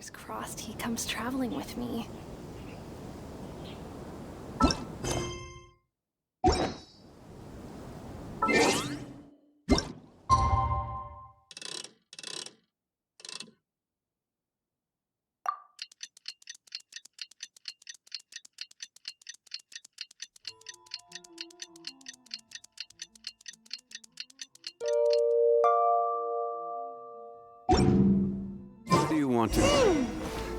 Fingers crossed he comes traveling with me. What do you want to...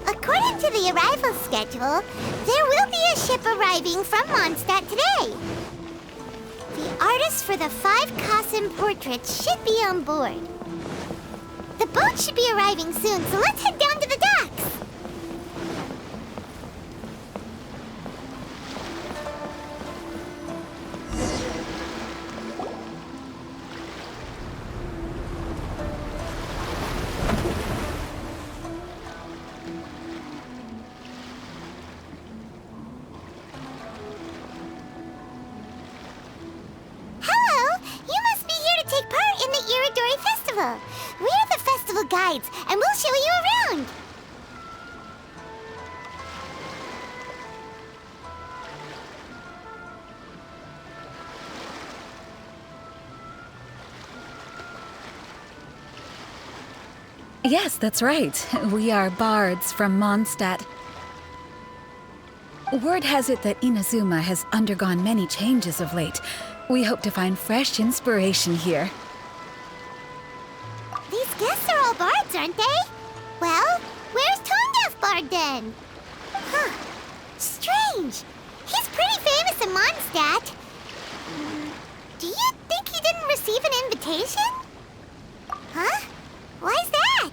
According to the arrival schedule, there will be a ship arriving from Mondstadt today. The artist for the 5 Chasm portraits should be on board. The boat should be arriving soon, so let's head down to the docks. We're the festival guides, and we'll show you around. Yes, that's right. We are bards from Mondstadt. Word has it that Inazuma has undergone many changes of late. We hope to find fresh inspiration here. These guests are all bards, aren't they? Well, where's Tone-Deaf Bard then? Huh. Strange. He's pretty famous in Mondstadt. Do you think he didn't receive an invitation? Huh? Why's that?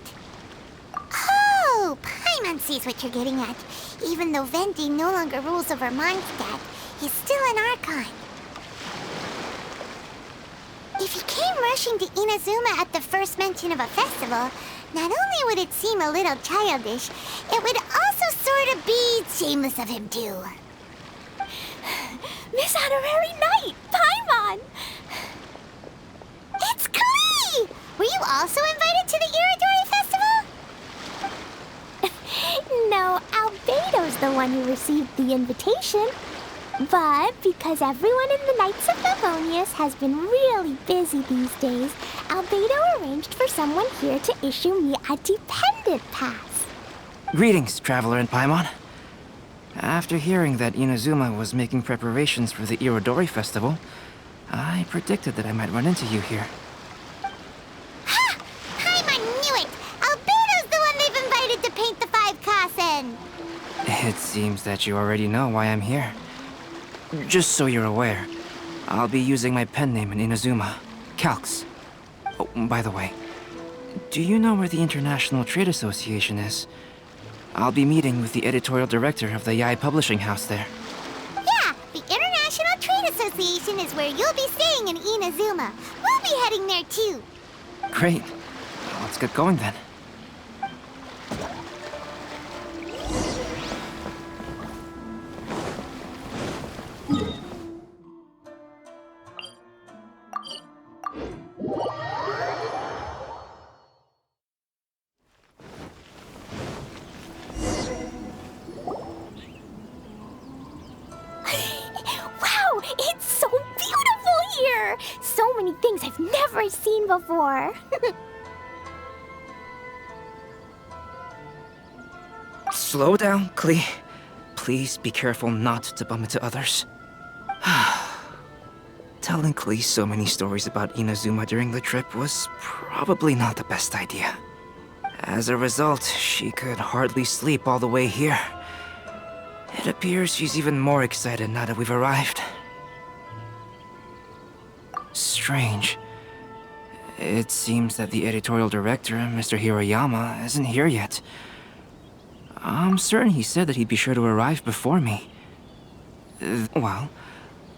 Oh, Paimon sees what you're getting at. Even though Venti no longer rules over Mondstadt, he's still an Archon. If he came rushing to Inazuma at the first mention of a festival, not only would it seem a little childish, it would also sort of be shameless of him too. Miss Honorary Knight, Paimon! It's Klee! Were you also invited to the Iridori Festival? No, Albedo's the one who received the invitation. But because everyone in the Knights of Favonius has been really busy these days, Albedo arranged for someone here to issue me a dependent pass. Greetings, Traveler and Paimon. After hearing that Inazuma was making preparations for the Irodori Festival, I predicted that I might run into you here. Ha! Paimon knew it! Albedo's the one they've invited to paint the 5 Kasen! It seems that you already know why I'm here. Just so you're aware, I'll be using my pen name in Inazuma, Calx. Oh, by the way, do you know where the International Trade Association is? I'll be meeting with the editorial director of the Yae Publishing House there. Yeah, the International Trade Association is where you'll be staying in Inazuma. We'll be heading there too. Great. Let's get going then. Wow, it's so beautiful here! So many things I've never seen before. Slow down, Klee. Please be careful not to bump into others. Telling Klee so many stories about Inazuma during the trip was probably not the best idea. As a result, she could hardly sleep all the way here. It appears she's even more excited now that we've arrived. Strange. It seems that the editorial director, Mr. Hiroyama, isn't here yet. I'm certain he said that he'd be sure to arrive before me. Well,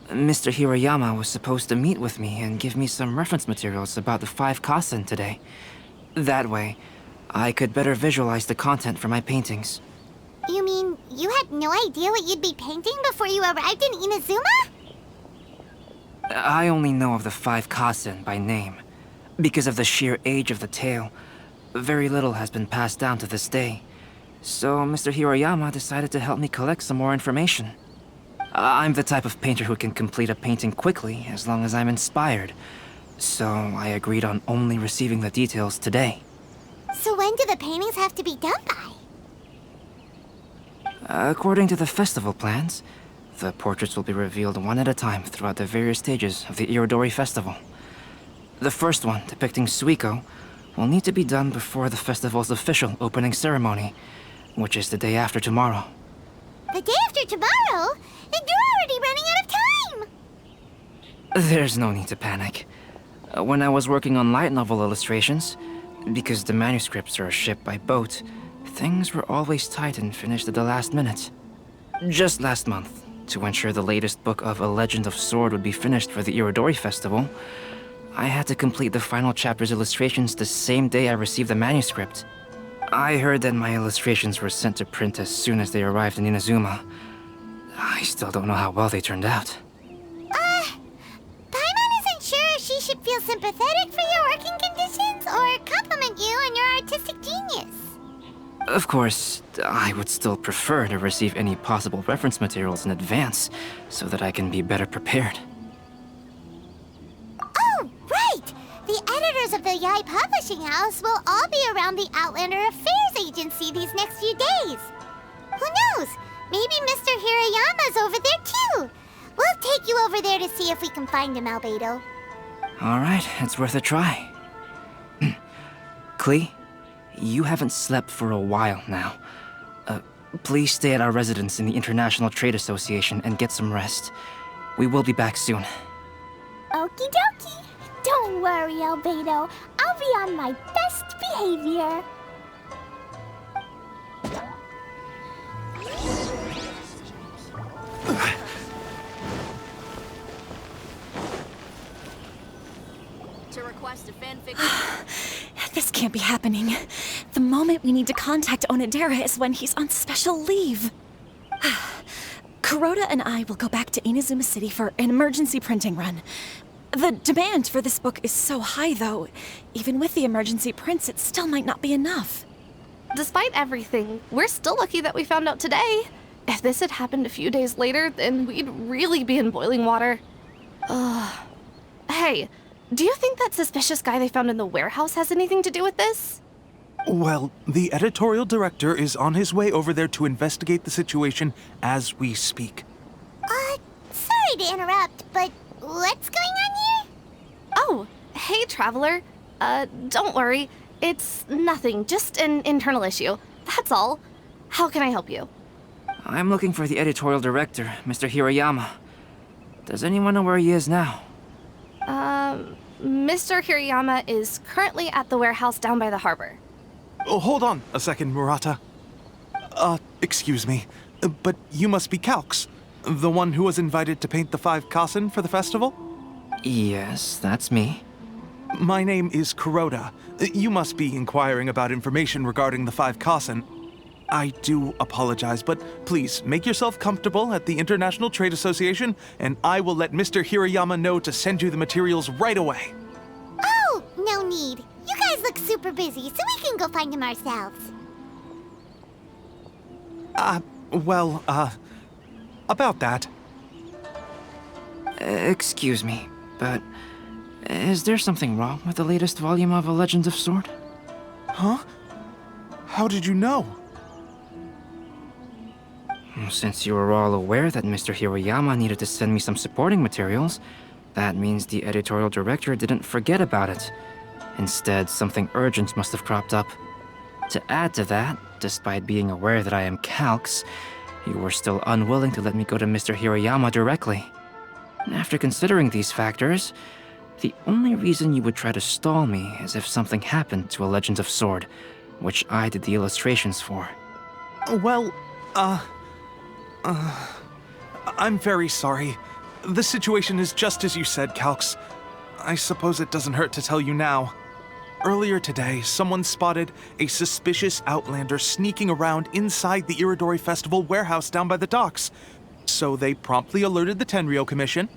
Mr. Hiroyama was supposed to meet with me and give me some reference materials about the 5 Kasen today. That way, I could better visualize the content for my paintings. You mean you had no idea what you'd be painting before you arrived in Inazuma? I only know of the 5 Kasen by name. Because of the sheer age of the tale, very little has been passed down to this day. So Mr. Hiroyama decided to help me collect some more information. I'm the type of painter who can complete a painting quickly as long as I'm inspired. So I agreed on only receiving the details today. So when do the paintings have to be done by? According to the festival plans, the portraits will be revealed one at a time throughout the various stages of the Irodori Festival. The first one, depicting Suikou, will need to be done before the festival's official opening ceremony, which is the day after tomorrow. The day after tomorrow? Then you're already running out of time! There's no need to panic. When I was working on light novel illustrations, because the manuscripts are shipped by boat, things were always tight and finished at the last minute. Just last month, to ensure the latest book of A Legend of Sword would be finished for the Irodori Festival, I had to complete the final chapter's illustrations the same day I received the manuscript. I heard that my illustrations were sent to print as soon as they arrived in Inazuma. I still don't know how well they turned out. Paimon isn't sure if she should feel sympathetic for your working conditions or compliment you on your artistic genius. Of course, I would still prefer to receive any possible reference materials in advance, so that I can be better prepared. Oh, right! The editors of the Yai Publishing House will all be around the Outlander Affairs Agency these next few days. Who knows? Maybe Mr. Hirayama's over there too. We'll take you over there to see if we can find him, Albedo. Alright, it's worth a try. Klee, you haven't slept for a while now. Please stay at our residence in the International Trade Association and get some rest. We will be back soon. Okie dokie. Don't worry, Albedo. I'll be on my best behavior. To request a fanfic. This can't be happening. The moment we need to contact Onodera is when he's on special leave. Kuroda and I will go back to Inazuma City for an emergency printing run. The demand for this book is so high, though. Even with the emergency prints, it still might not be enough. Despite everything, we're still lucky that we found out today. If this had happened a few days later, then we'd really be in boiling water. Hey, do you think that suspicious guy they found in the warehouse has anything to do with this? Well, the editorial director is on his way over there to investigate the situation as we speak. Sorry to interrupt, but what's going on here? Oh, hey, Traveler. Don't worry. It's nothing, just an internal issue. That's all. How can I help you? I'm looking for the editorial director, Mr. Hiroyama. Does anyone know where he is now? Mr. Hirayama is currently at the warehouse down by the harbor. Oh, hold on a second, Murata. Excuse me, but you must be Calx, the one who was invited to paint the 5 Kasen for the festival? Yes, that's me. My name is Kuroda. You must be inquiring about information regarding the 5 Kasen. I do apologize, but please make yourself comfortable at the International Trade Association, and I will let Mr. Hirayama know to send you the materials right away. Oh, no need. You guys look super busy, so we can go find him ourselves. About that. Excuse me, but is there something wrong with the latest volume of A Legend of Sword? Huh? How did you know? Since you were all aware that Mr. Hiroyama needed to send me some supporting materials, that means the editorial director didn't forget about it. Instead, something urgent must have cropped up. To add to that, despite being aware that I am Calx, you were still unwilling to let me go to Mr. Hiroyama directly. After considering these factors, the only reason you would try to stall me is if something happened to A Legend of Sword, which I did the illustrations for. Well, I'm very sorry. The situation is just as you said, Calx. I suppose it doesn't hurt to tell you now. Earlier today, someone spotted a suspicious outlander sneaking around inside the Irodori Festival warehouse down by the docks. So they promptly alerted the Tenryou Commission.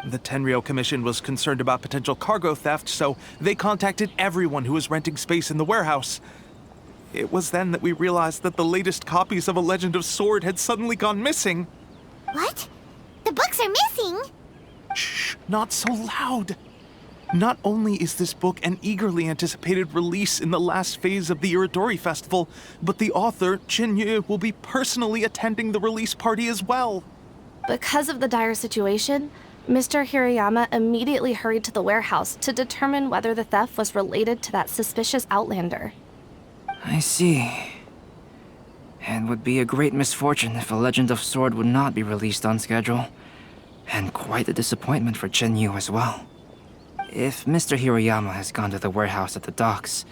The Tenryou Commission was concerned about potential cargo theft, so they contacted everyone who was renting space in the warehouse. It was then that we realized that the latest copies of A Legend of Sword had suddenly gone missing. What? The books are missing? Shh, not so loud. Not only is this book an eagerly anticipated release in the last phase of the Iridori Festival, but the author, Chin-Yu, will be personally attending the release party as well. Because of the dire situation, Mr. Hirayama immediately hurried to the warehouse to determine whether the theft was related to that suspicious outlander. I see. It would be a great misfortune if A Legend of Sword would not be released on schedule. And quite a disappointment for Chen-Yu as well. If Mr. Hirayama has gone to the warehouse at the docks,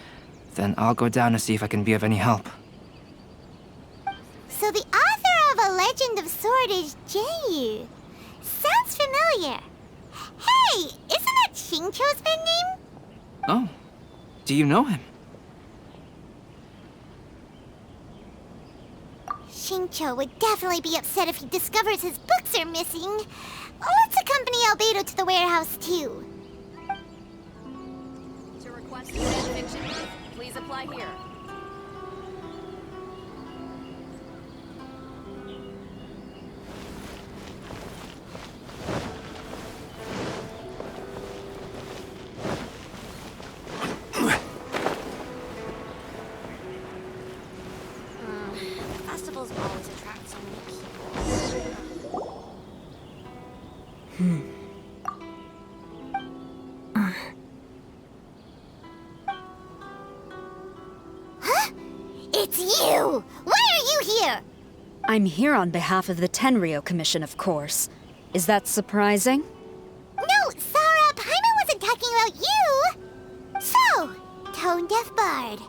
then I'll go down to see if I can be of any help. So the author of A Legend of Sword is Jin-Yu. Sounds familiar. Hey, isn't that Xingqiu's pen name? Oh, do you know him? Xingqiu would definitely be upset if he discovers his books are missing. Let's accompany Albedo to the warehouse, too. To request a fan fiction, please apply here. Festivals always attract so many people. Huh? It's you! Why are you here? I'm here on behalf of the Tenryou Commission, of course. Is that surprising? No, Sarah, Paimon wasn't talking about you! So, Tone-Deaf Bard.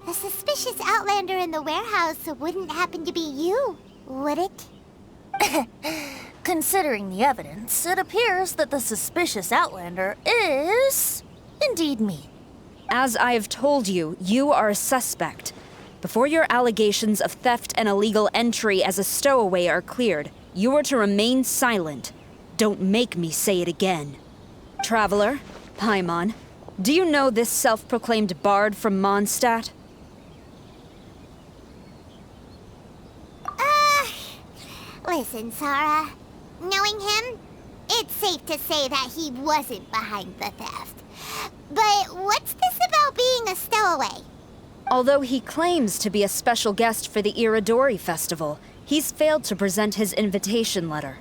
The suspicious outlander in the warehouse wouldn't happen to be you, would it? Considering the evidence, it appears that the suspicious outlander is indeed me. As I have told you, you are a suspect. Before your allegations of theft and illegal entry as a stowaway are cleared, you are to remain silent. Don't make me say it again. Traveler, Paimon, do you know this self-proclaimed bard from Mondstadt? Listen, Sarah. Knowing him, it's safe to say that he wasn't behind the theft. But what's this about being a stowaway? Although he claims to be a special guest for the Iridori Festival, he's failed to present his invitation letter.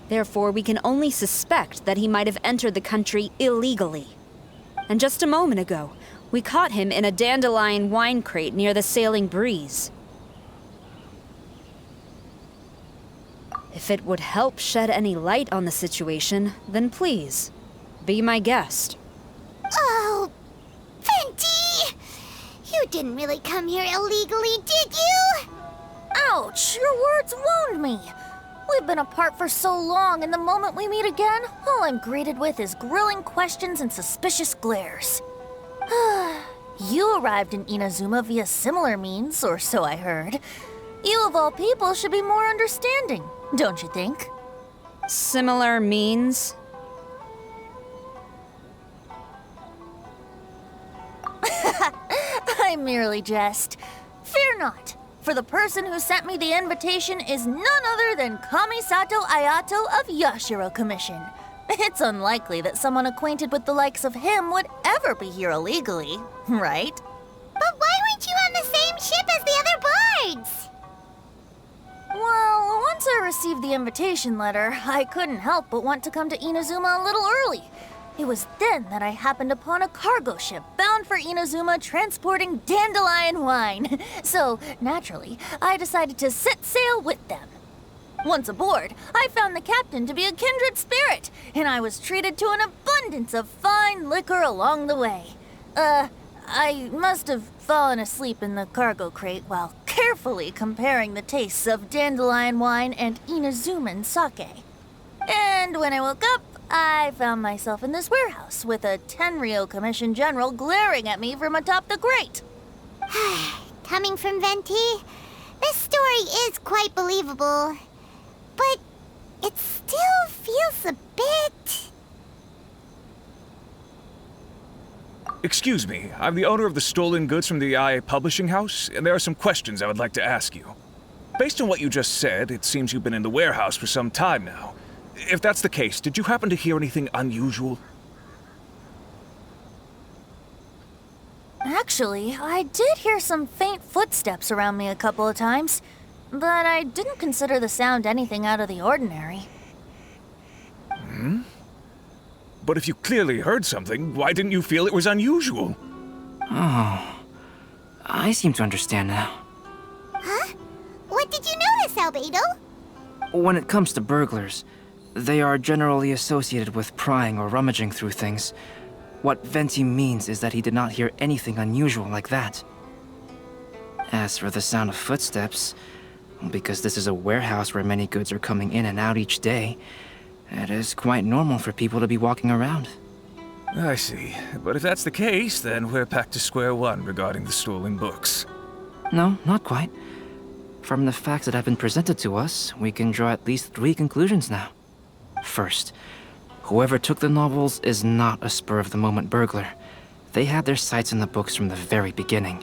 Therefore, we can only suspect that he might have entered the country illegally. And just a moment ago, we caught him in a dandelion wine crate near the Sailing Breeze. If it would help shed any light on the situation, then please, be my guest. Oh, Venti! You didn't really come here illegally, did you? Ouch, your words wound me. We've been apart for so long, and the moment we meet again, all I'm greeted with is grilling questions and suspicious glares. You arrived in Inazuma via similar means, or so I heard. You of all people should be more understanding, don't you think? Similar means? I merely jest. Fear not, for the person who sent me the invitation is none other than Kamisato Ayato of Yashiro Commission. It's unlikely that someone acquainted with the likes of him would ever be here illegally, right? But why weren't you on the same ship as the other bards? Well, once I received the invitation letter, I couldn't help but want to come to Inazuma a little early. It was then that I happened upon a cargo ship bound for Inazuma transporting dandelion wine. So, naturally, I decided to set sail with them. Once aboard, I found the captain to be a kindred spirit, and I was treated to an abundance of fine liquor along the way. I must have fallen asleep in the cargo crate while carefully comparing the tastes of dandelion wine and Inazuman sake. And when I woke up, I found myself in this warehouse with a Tenryou Commission general glaring at me from atop the grate. Coming from Venti, this story is quite believable. But it still feels a bit... Excuse me, I'm the owner of the stolen goods from the IA publishing house, and there are some questions I would like to ask you. Based on what you just said, it seems you've been in the warehouse for some time now. If that's the case, did you happen to hear anything unusual? Actually, I did hear some faint footsteps around me a couple of times, but I didn't consider the sound anything out of the ordinary. But if you clearly heard something, why didn't you feel it was unusual? Oh, I seem to understand now. Huh? What did you notice, Albedo? When it comes to burglars, they are generally associated with prying or rummaging through things. What Venti means is that he did not hear anything unusual like that. As for the sound of footsteps, because this is a warehouse where many goods are coming in and out each day, it is quite normal for people to be walking around. I see. But if that's the case, then we're back to square one regarding the stolen books. No, not quite. From the facts that have been presented to us, we can draw at least 3 conclusions now. First, whoever took the novels is not a spur-of-the-moment burglar. They had their sights on the books from the very beginning.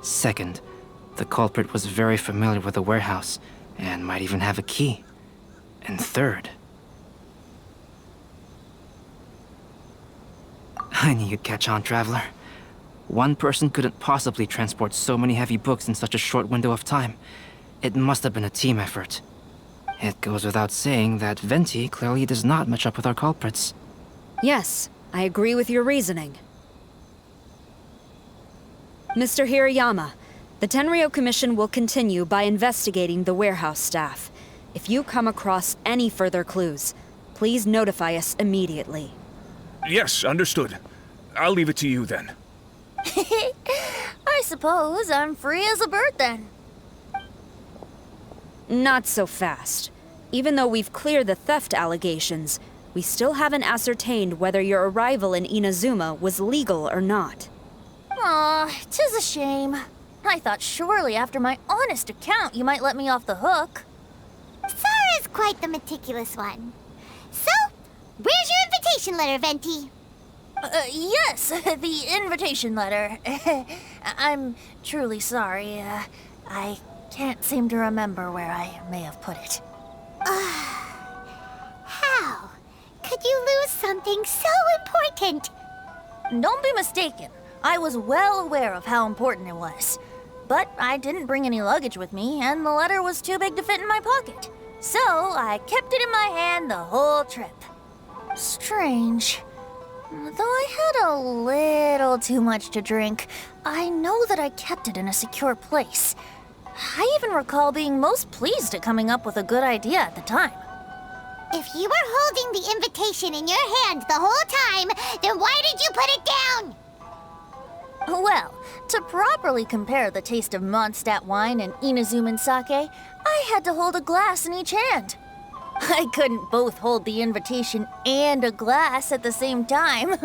Second, the culprit was very familiar with the warehouse, and might even have a key. And third... I knew you'd catch on, Traveler. One person couldn't possibly transport so many heavy books in such a short window of time. It must have been a team effort. It goes without saying that Venti clearly does not match up with our culprits. Yes, I agree with your reasoning. Mr. Hirayama, the Tenryo Commission will continue by investigating the warehouse staff. If you come across any further clues, please notify us immediately. Yes, understood. I'll leave it to you then. I suppose I'm free as a bird then. Not so fast. Even though we've cleared the theft allegations, we still haven't ascertained whether your arrival in Inazuma was legal or not. Aw, 'tis a shame. I thought surely after my honest account you might let me off the hook. Sara's quite the meticulous one. So, where's your invitation letter, Venti? Yes, the invitation letter. I'm truly sorry. I can't seem to remember where I may have put it. How could you lose something so important? Don't be mistaken. I was well aware of how important it was. But I didn't bring any luggage with me, and the letter was too big to fit in my pocket. So I kept it in my hand the whole trip. Strange. Though I had a little too much to drink, I know that I kept it in a secure place. I even recall being most pleased at coming up with a good idea at the time. If you were holding the invitation in your hand the whole time, then why did you put it down? Well, to properly compare the taste of Mondstadt wine and Inazuman sake, I had to hold a glass in each hand. I couldn't both hold the invitation and a glass at the same time.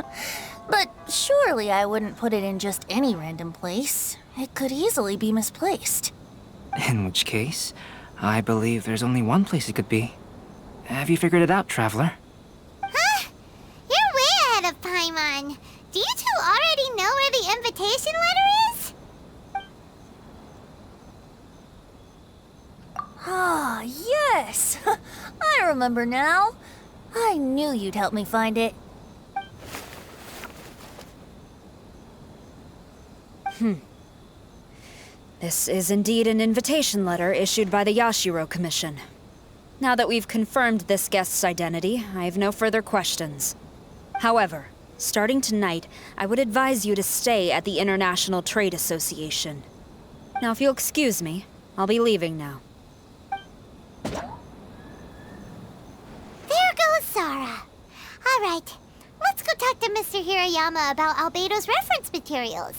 But surely I wouldn't put it in just any random place. It could easily be misplaced. In which case, I believe there's only one place it could be. Have you figured it out, Traveler? Huh? You're way ahead of Paimon. Do you two already know where the invitation letter is? Ah, yes! I remember now. I knew you'd help me find it. This is indeed an invitation letter issued by the Yashiro Commission. Now that we've confirmed this guest's identity, I have no further questions. However, starting tonight, I would advise you to stay at the International Trade Association. Now, if you'll excuse me, I'll be leaving now. There goes Sara. All right, let's go talk to Mr. Hirayama about Albedo's reference materials.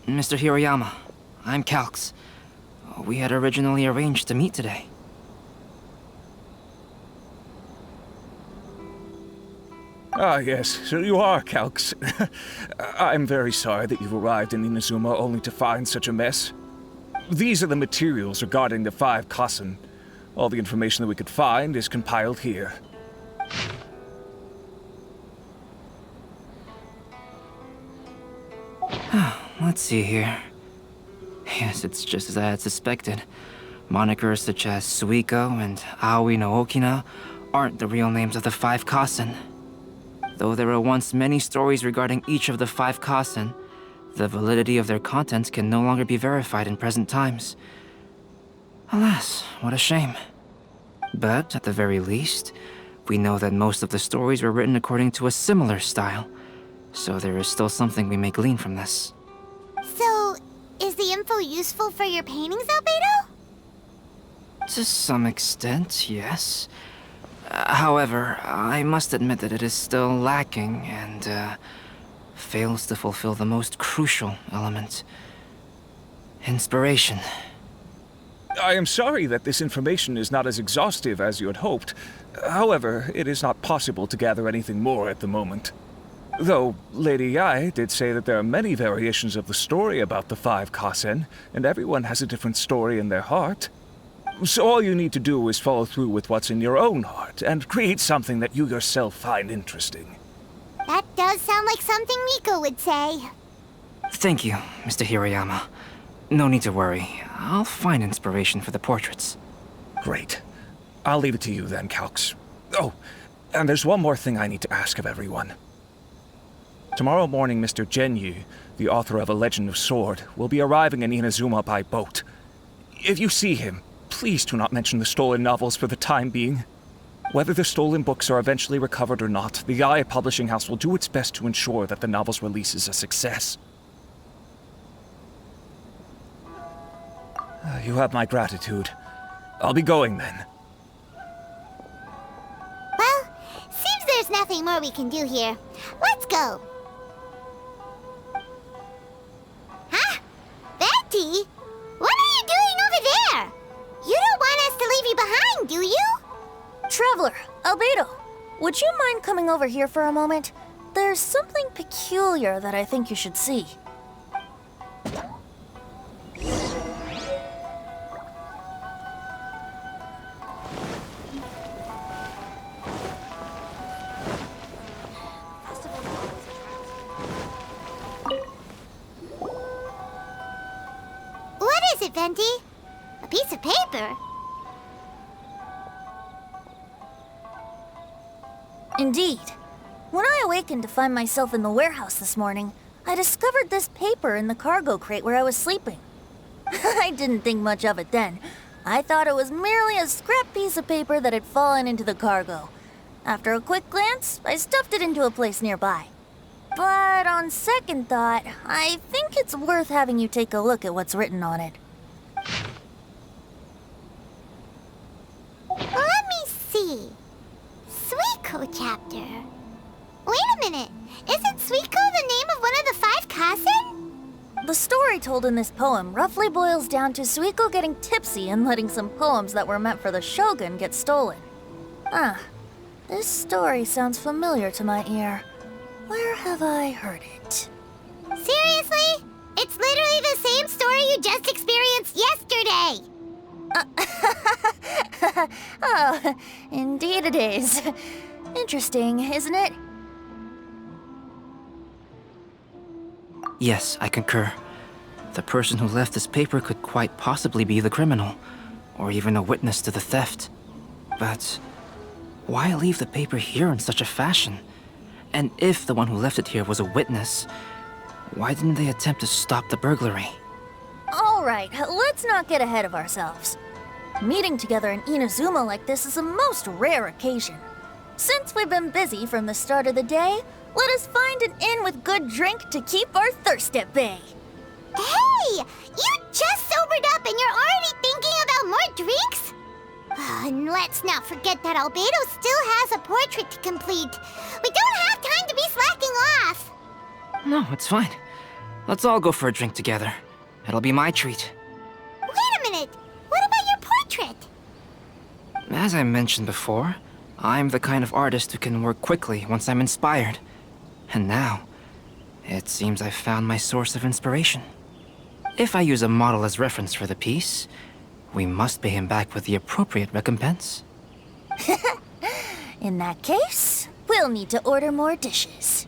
Mr. Hirayama, I'm Calx. We had originally arranged to meet today. Ah, yes, so you are Calx. I'm very sorry that you've arrived in Inazuma only to find such a mess. These are the materials regarding the 5 Kassen. All the information that we could find is compiled here. Let's see here. Yes, it's just as I had suspected. Monikers such as Suikou and Aoi no Okina aren't the real names of the 5 Kasen. Though there were once many stories regarding each of the 5 Kasen, the validity of their contents can no longer be verified in present times. Alas, what a shame. But at the very least, we know that most of the stories were written according to a similar style, so there is still something we may glean from this. So, is the info useful for your paintings, Albedo? To some extent, yes. However, I must admit that it is still lacking and fails to fulfill the most crucial element. Inspiration. I am sorry that this information is not as exhaustive as you had hoped. However, it is not possible to gather anything more at the moment. Though, Lady Yae did say that there are many variations of the story about the 5 Kasen, and everyone has a different story in their heart. So all you need to do is follow through with what's in your own heart, and create something that you yourself find interesting. That does sound like something Miko would say. Thank you, Mr. Hiroyama. No need to worry. I'll find inspiration for the portraits. Great. I'll leave it to you then, Calx. Oh, and there's one more thing I need to ask of everyone. Tomorrow morning, Mr. Genyu, the author of A Legend of Sword, will be arriving in Inazuma by boat. If you see him, please do not mention the stolen novels for the time being. Whether the stolen books are eventually recovered or not, the Yae Publishing House will do its best to ensure that the novel's release is a success. You have my gratitude. I'll be going then. Well, seems there's nothing more we can do here. Let's go. Huh? Betty? What are you doing over there? You don't want us to leave you behind, do you? Traveler, Albedo, would you mind coming over here for a moment? There's something peculiar that I think you should see. What is it, Venti? A piece of paper? Indeed. When I awakened to find myself in the warehouse this morning, I discovered this paper in the cargo crate where I was sleeping. I didn't think much of it then. I thought it was merely a scrap piece of paper that had fallen into the cargo. After a quick glance, I stuffed it into a place nearby. But on second thought, I think it's worth having you take a look at what's written on it. Let me see. Suikou chapter. Wait a minute. Isn't Suikou the name of one of the 5 Kasen? The story told in this poem roughly boils down to Suikou getting tipsy and letting some poems that were meant for the shogun get stolen. Ah, this story sounds familiar to my ear. Where have I heard it? Seriously? It's literally the same story you just experienced yesterday. Oh, indeed it is. Interesting, isn't it? Yes, I concur. The person who left this paper could quite possibly be the criminal, or even a witness to the theft. But why leave the paper here in such a fashion? And if the one who left it here was a witness, why didn't they attempt to stop the burglary? All right, let's not get ahead of ourselves. Meeting together in Inazuma like this is a most rare occasion. Since we've been busy from the start of the day, let us find an inn with good drink to keep our thirst at bay. Hey! You just sobered up and you're already thinking about more drinks? And let's not forget that Albedo still has a portrait to complete. We don't have time to be slacking off. No, it's fine. Let's all go for a drink together. It'll be my treat. Wait a minute. What about your portrait? As I mentioned before, I'm the kind of artist who can work quickly once I'm inspired. And now, it seems I've found my source of inspiration. If I use a model as reference for the piece, we must pay him back with the appropriate recompense. In that case, we'll need to order more dishes.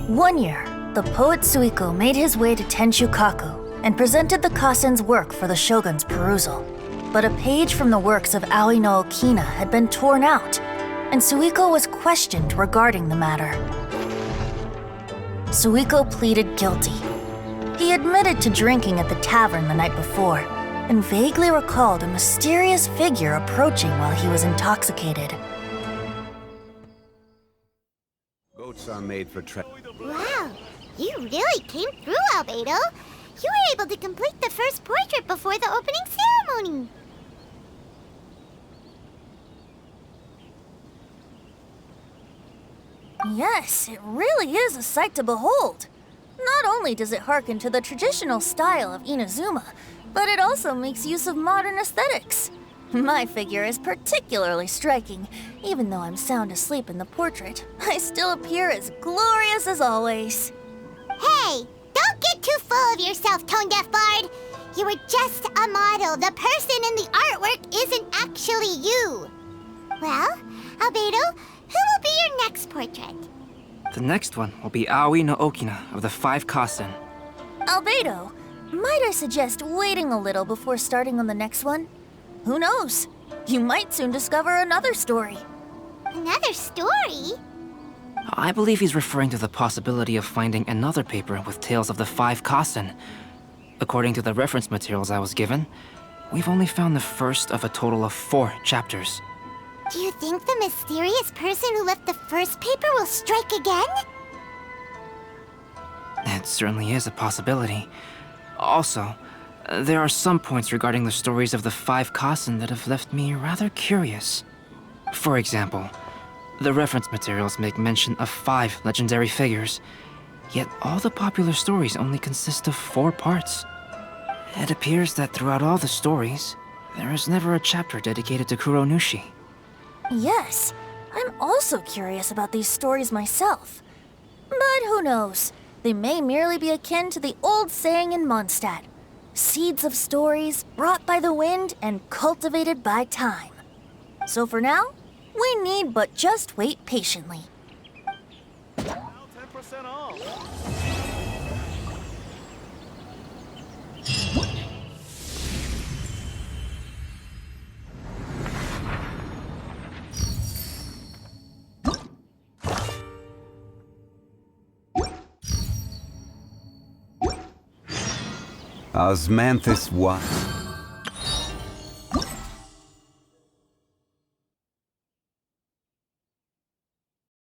One year, the poet Suikou made his way to Tenshukaku and presented the Kasen's work for the shogun's perusal. But a page from the works of Aoi no Okina had been torn out, and Suikou was questioned regarding the matter. Suikou pleaded guilty. He admitted to drinking at the tavern the night before, and vaguely recalled a mysterious figure approaching while he was intoxicated. Goats are made for Wow, you really came through, Albedo. You were able to complete the first portrait before the opening ceremony. Yes, it really is a sight to behold. Not only does it harken to the traditional style of Inazuma, but it also makes use of modern aesthetics. My figure is particularly striking. Even though I'm sound asleep in the portrait, I still appear as glorious as always. Hey, don't get too full of yourself, Tone-Deaf Bard. You were just a model. The person in the artwork isn't actually you. Well, Albedo, who will be your next portrait? The next one will be Aoi no Okina of the 5 Kasen. Albedo, might I suggest waiting a little before starting on the next one? Who knows? You might soon discover another story. Another story? I believe he's referring to the possibility of finding another paper with tales of the 5 Kasen. According to the reference materials I was given, we've only found the first of a total of 4 chapters. Do you think the mysterious person who left the first paper will strike again? It certainly is a possibility. Also, there are some points regarding the stories of the 5 Kasen that have left me rather curious. For example, the reference materials make mention of 5 legendary figures, yet all the popular stories only consist of 4 parts. It appears that throughout all the stories, there is never a chapter dedicated to Kuronushi. Yes, I'm also curious about these stories myself. But who knows? They may merely be akin to the old saying in Mondstadt. Seeds of stories brought by the wind and cultivated by time. So for now, we need but just wait patiently. 10% off. Osmanthus what?